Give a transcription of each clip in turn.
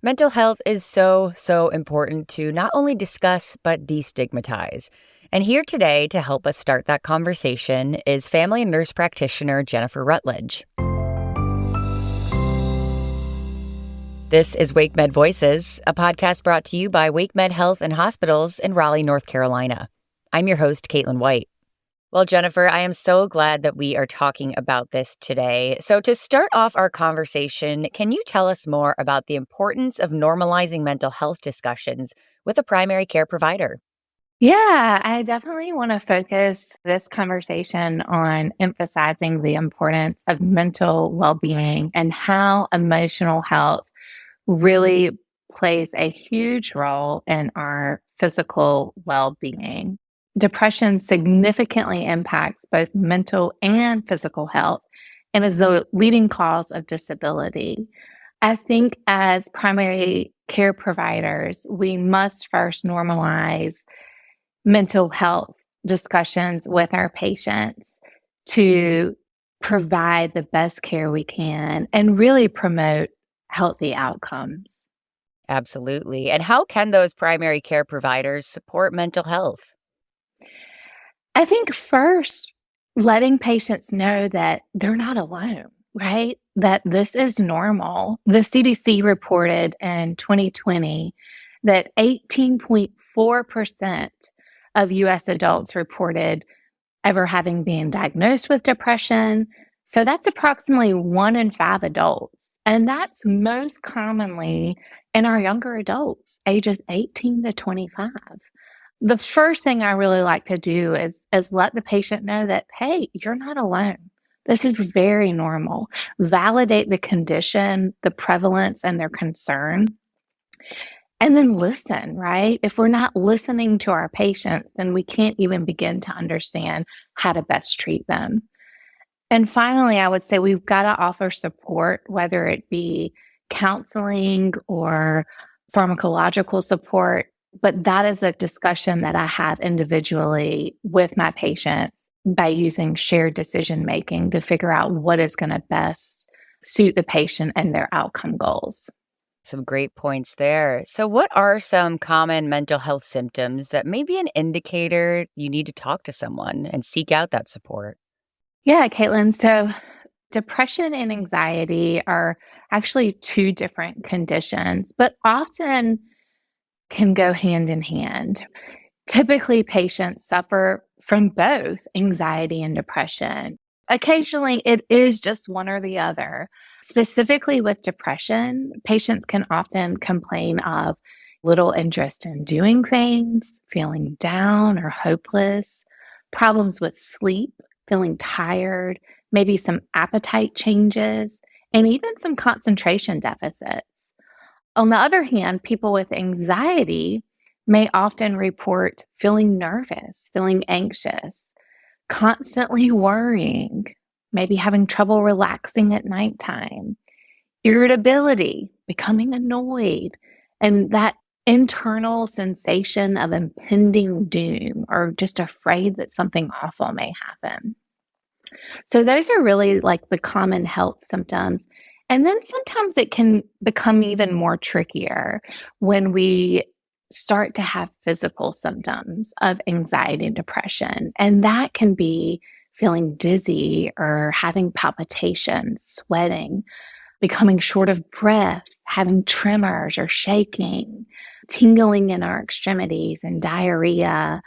Mental health is so important to not only discuss, but destigmatize. And here today to help us start that conversation is family and nurse practitioner Jennifer Rutledge. This is WakeMed Voices, a podcast brought to you by WakeMed Health and Hospitals in Raleigh, North Carolina. I'm your host, Caitlin White. Well, Jennifer, I am so glad that we are talking about this today. So to start off our conversation, can you tell us more about the importance of normalizing mental health discussions with a primary care provider? Yeah, I definitely want to focus this conversation on emphasizing the importance of mental well-being and how emotional health really plays a huge role in our physical well-being. Depression significantly impacts both mental and physical health and is the leading cause of disability. I think as primary care providers, we must first normalize mental health discussions with our patients to provide the best care we can and really promote healthy outcomes. Absolutely. And how can those primary care providers support mental health? I think first, letting patients know that they're not alone, right? That this is normal. The CDC reported in 2020 that 18.4% of US adults reported ever having been diagnosed with depression. So that's approximately 1 in 5 adults. And that's most commonly in our younger adults, ages 18 to 25. The first thing I really like to do is let the patient know that, hey, you're not alone. This is very normal. Validate the condition, the prevalence, and their concern. And then listen, right? If we're not listening to our patients, then we can't even begin to understand how to best treat them. And finally, I would say we've got to offer support, whether it be counseling or pharmacological support. But that is a discussion that I have individually with my patients by using shared decision making to figure out what is going to best suit the patient and their outcome goals. Some great points there. So what are some common mental health symptoms that may be an indicator you need to talk to someone and seek out that support? Yeah, Caitlin. So depression and anxiety are actually two different conditions, but often can go hand in hand. Typically, patients suffer from both anxiety and depression. Occasionally, it is just one or the other. Specifically with depression, patients can often complain of little interest in doing things, feeling down or hopeless, problems with sleep, feeling tired, maybe some appetite changes, and even some concentration deficits. On the other hand, people with anxiety may often report feeling nervous, feeling anxious, constantly worrying, maybe having trouble relaxing at nighttime, irritability, becoming annoyed, and that internal sensation of impending doom or just afraid that something awful may happen. So those are really like the common health symptoms. And then sometimes it can become even more trickier when we start to have physical symptoms of anxiety and depression. And that can be feeling dizzy or having palpitations, sweating, becoming short of breath, having tremors or shaking, tingling in our extremities and diarrhea,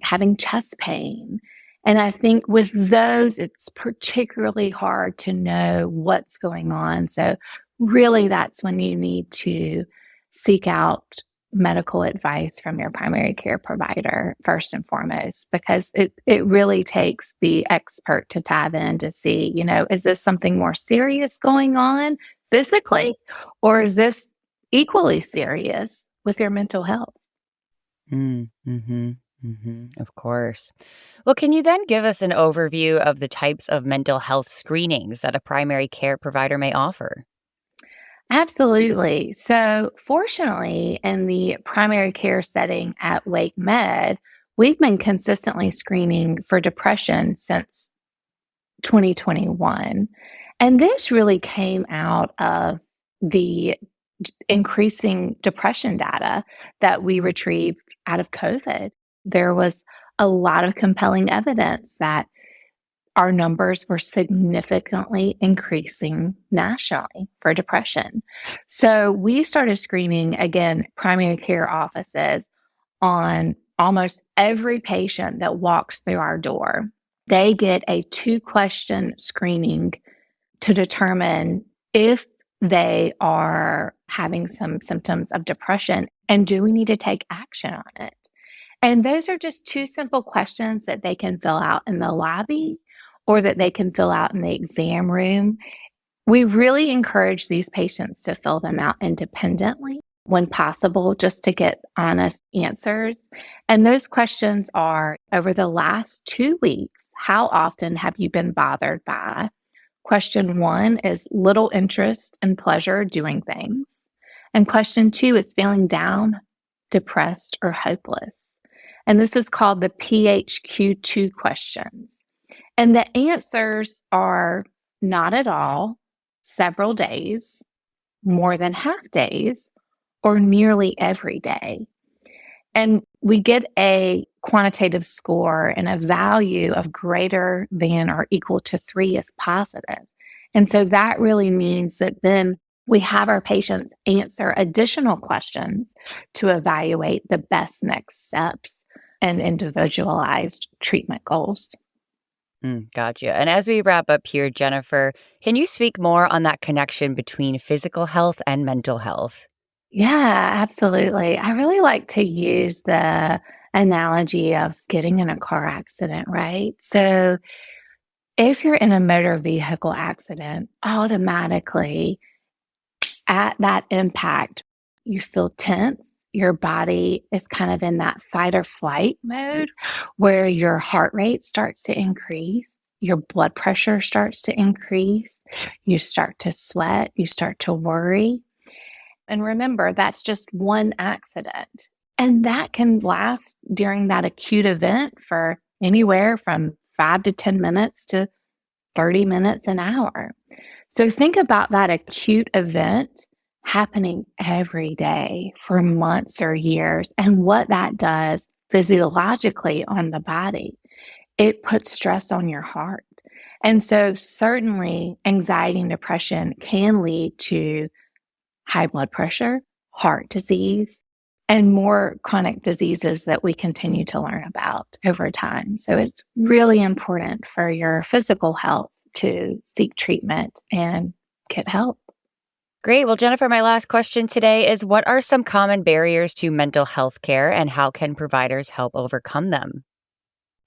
having chest pain. And I think with those, it's particularly hard to know what's going on. So really that's when you need to seek out medical advice from your primary care provider first and foremost, because it really takes the expert to dive in to see, is this something more serious going on physically, or is this equally serious with your mental health? Of course. Well, can you then give us an overview of the types of mental health screenings that a primary care provider may offer? Absolutely. So, fortunately, in the primary care setting at WakeMed, we've been consistently screening for depression since 2021. And this really came out of the increasing depression data that we retrieved out of COVID. There was a lot of compelling evidence that our numbers were significantly increasing nationally for depression. So we started screening, again, primary care offices on almost every patient that walks through our door. They get a 2-question screening to determine if they are having some symptoms of depression and do we need to take action on it. And those are just 2 simple questions that they can fill out in the lobby or that they can fill out in the exam room. We really encourage these patients to fill them out independently when possible, just to get honest answers. And those questions are, over the last 2 weeks, how often have you been bothered by? Question 1 is little interest and pleasure doing things. And question 2 is feeling down, depressed, or hopeless. And this is called the PHQ-2 questions. And the answers are not at all, several days, more than half days, or nearly every day. And we get a quantitative score and a value of greater than or equal to 3 is positive. And so that really means that then we have our patients answer additional questions to evaluate the best next steps and individualized treatment goals. Gotcha. And as we wrap up here, Jennifer, can you speak more on that connection between physical health and mental health? Yeah, absolutely. I really like to use the analogy of getting in a car accident, right? So if you're in a motor vehicle accident, automatically at that impact, you feel tense. Your body is kind of in that fight or flight mode where your heart rate starts to increase, your blood pressure starts to increase, you start to sweat, you start to worry. And remember, that's just one accident. And that can last during that acute event for anywhere from 5 to 10 minutes to 30 minutes, an hour. So think about that acute event happening every day for months or years and what that does physiologically on the body. It puts stress on your heart. And so certainly anxiety and depression can lead to high blood pressure, heart disease, and more chronic diseases that we continue to learn about over time. So it's really important for your physical health to seek treatment and get help. Great. Well, Jennifer, my last question today is, what are some common barriers to mental health care and how can providers help overcome them?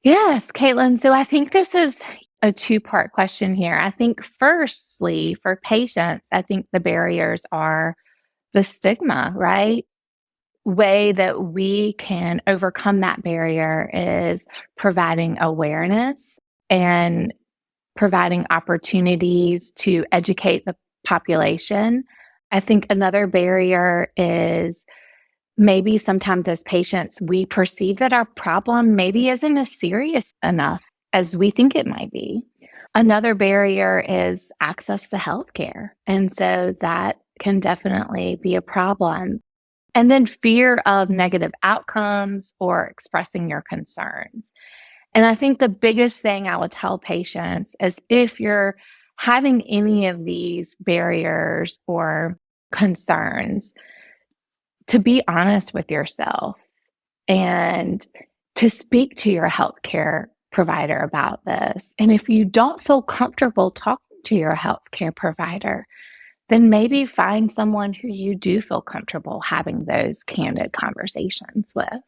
Yes, Caitlin. So I think this is a 2-part question here. I think firstly, for patients, I think the barriers are the stigma, right? Way that we can overcome that barrier is providing awareness and providing opportunities to educate the population. I think another barrier is maybe sometimes as patients, we perceive that our problem maybe isn't as serious enough as we think it might be. Another barrier is access to healthcare. And so that can definitely be a problem. And then fear of negative outcomes or expressing your concerns. And I think the biggest thing I would tell patients is if you're having any of these barriers or concerns, to be honest with yourself and to speak to your healthcare provider about this. And if you don't feel comfortable talking to your healthcare provider, then maybe find someone who you do feel comfortable having those candid conversations with.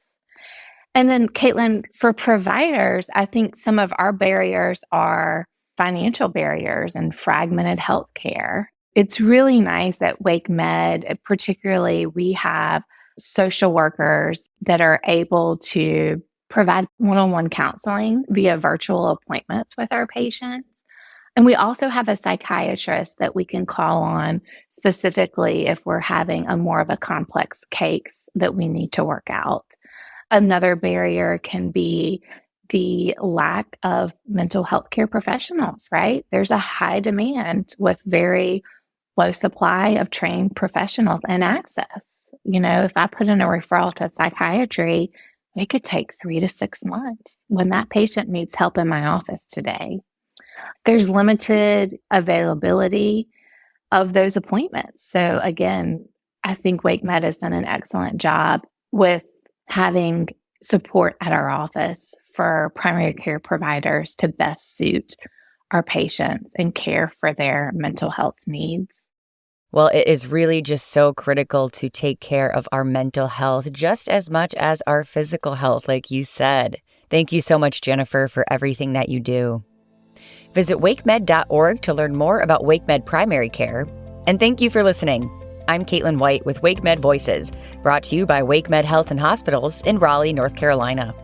And then, Caitlin, for providers, I think some of our barriers are financial barriers and fragmented healthcare. It's really nice at WakeMed, particularly we have social workers that are able to provide one-on-one counseling via virtual appointments with our patients. And we also have a psychiatrist that we can call on specifically if we're having a more of a complex case that we need to work out. Another barrier can be the lack of mental health care professionals, right? There's a high demand with very low supply of trained professionals and access. If I put in a referral to psychiatry, it could take 3 to 6 months when that patient needs help in my office today. There's limited availability of those appointments. So again, I think WakeMed has done an excellent job with having support at our office for primary care providers to best suit our patients and care for their mental health needs. Well, it is really just so critical to take care of our mental health just as much as our physical health, like you said. Thank you so much, Jennifer, for everything that you do. Visit wakemed.org to learn more about WakeMed Primary Care. And thank you for listening. I'm Caitlin White with WakeMed Voices, brought to you by WakeMed Health and Hospitals in Raleigh, North Carolina.